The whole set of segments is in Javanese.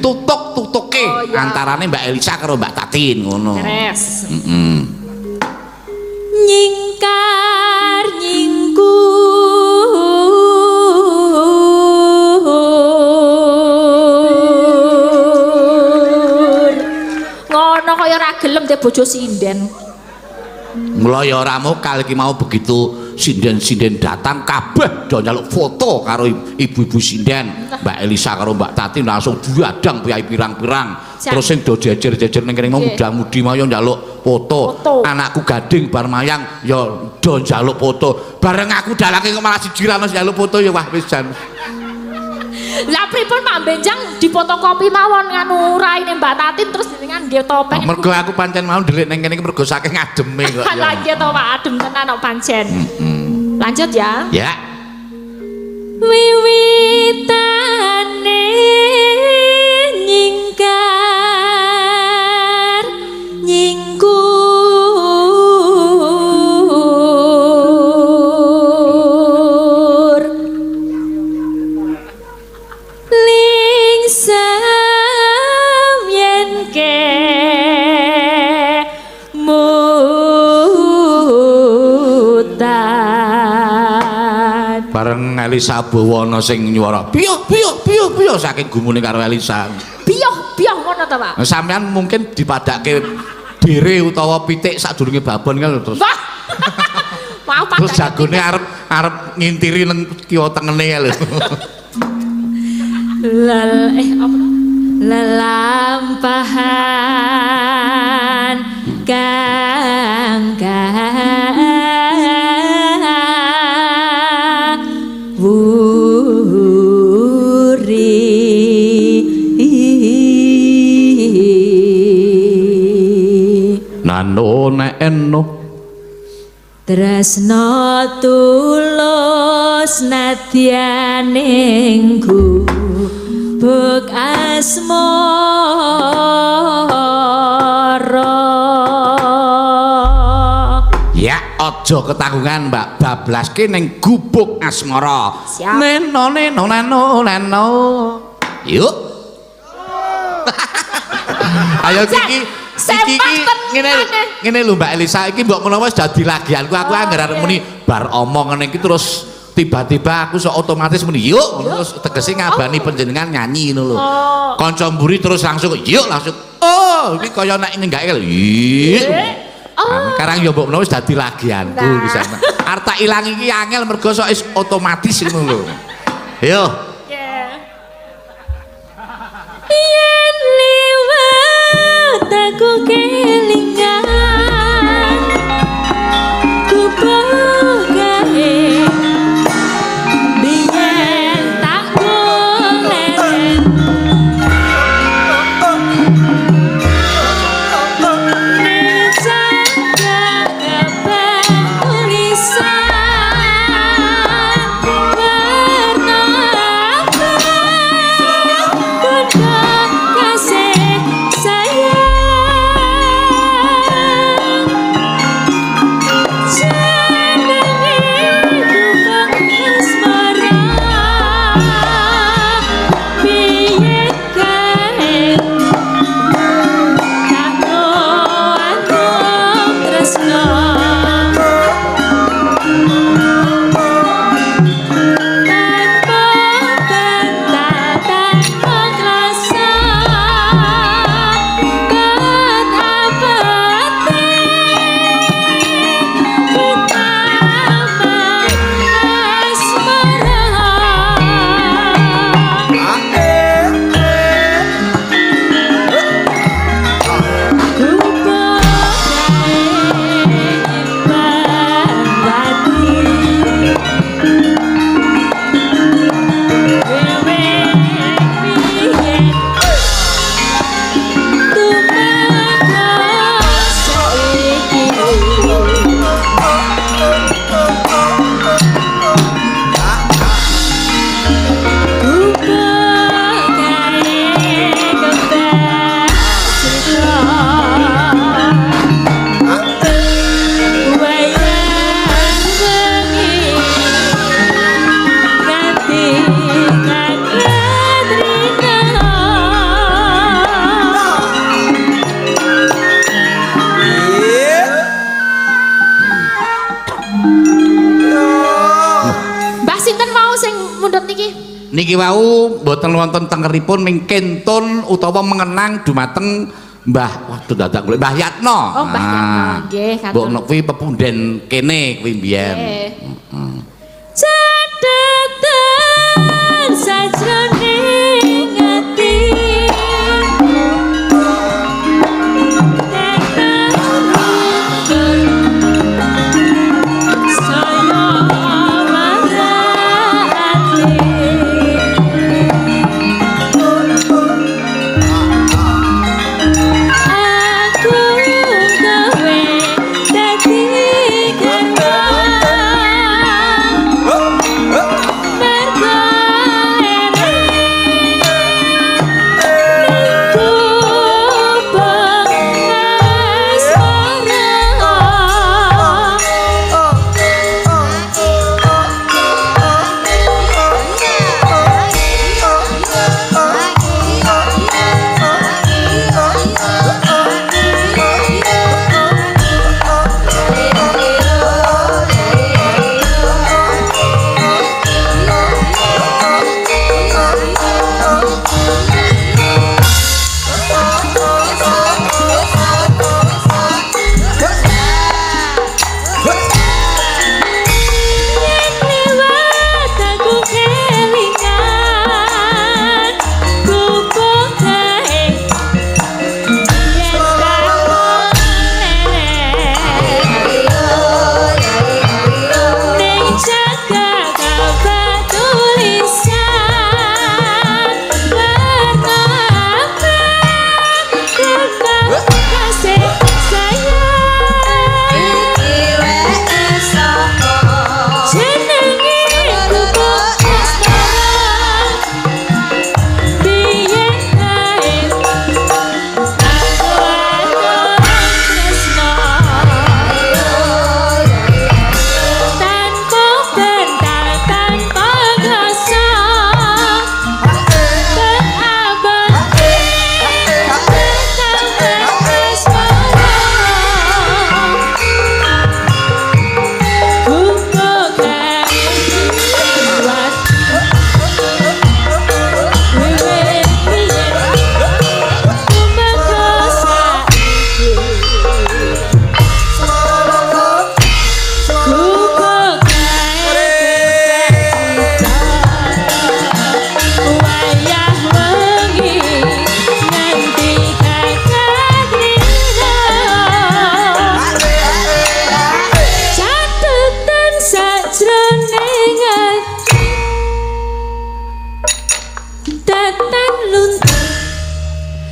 ditutuk-tutuke antarane Mbak Elisa karo Mbak Tatin ngono. Beres. Nyingkar nyingkur ngono kaya ora gelem te bojo sinden. Mula ya ora mokal iki mau begitu sinden-sinden datang kabeh do njaluk foto karo ibu-ibu sinden. Mbak Elisa karo Mbak Tati langsung diadang piyai pirang-pirang. Terus sing do jejer-jejer ning kene mau muda-mudi mau njaluk foto. Anakku gading bar mayang ya do njaluk foto. Bareng aku dalake kok malah siji ra njaluk foto ya wah wis jan. Lah pripun Pak Benjang dipotokopi mawon nganu raine Mbak Tatin terus jenengan nggih topeng. Mergo aku pancen mau ndelik ning kene iki mergo saking ademe kok ya. Lah nggih to Pak adem tenan kok pancen. Lanjut ya. Ya. Wiwitane nyingkar nyingkur lingsam yen ke mutan Bareng Elisa Bawana sing nyuwara piyo saking gumune karo Elisa. Biyoh ngono ta Pak? Nah, sampean mungkin dipadake dire utawa pitik sadurunge babon kan terus. Wah. Mau Terus padake jagone arep ngintiri nang kiwa tengene lho. apa lelampahan kang wuri Nano nek eno tresna tulus nadyaning gubuk asmara. ya aja ketanggungan Mbak bablaske ning gubuk asmara. Siap. Neno yuk ayo iki ngene lho Mbak Elisa iki mbok menawa wis dadi lagianku aku anggar arep muni bar omong ngene iki terus tiba-tiba aku sok otomatis muni yuk terus tegese ngabani panjenengan nyanyi ngono lho. Kanca mburi terus langsung yuk langsung iki kaya nek nenggake lho. Sekarang ya mbok menawa wis dadi lagianku bisa. Arep tak ilang iki angel mergo sok otomatis ngono lho. Yo. Yen liwat aku kelingan gubuk gawe biyen tak golek tulisan warna niki wau mboten wonten tengeripun mengkentun utawa mengenang dumateng Mbah waduh dadak golek Mbah Yatno. Oh, Mbah Yatno nggih, Kakang. Mbok nek kuwi pepunden kene kuwi mbiyen. Catetan sajroning ati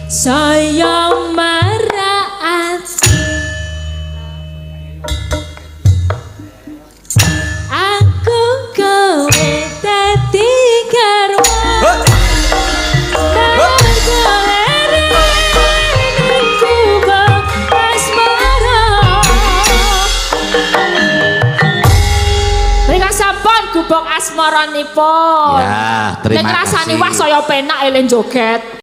saya maraat aku kowe dadi garwa Gubok asmaranipun. Ya, terima kasih. Nek rasane wah saya penak eleng joget.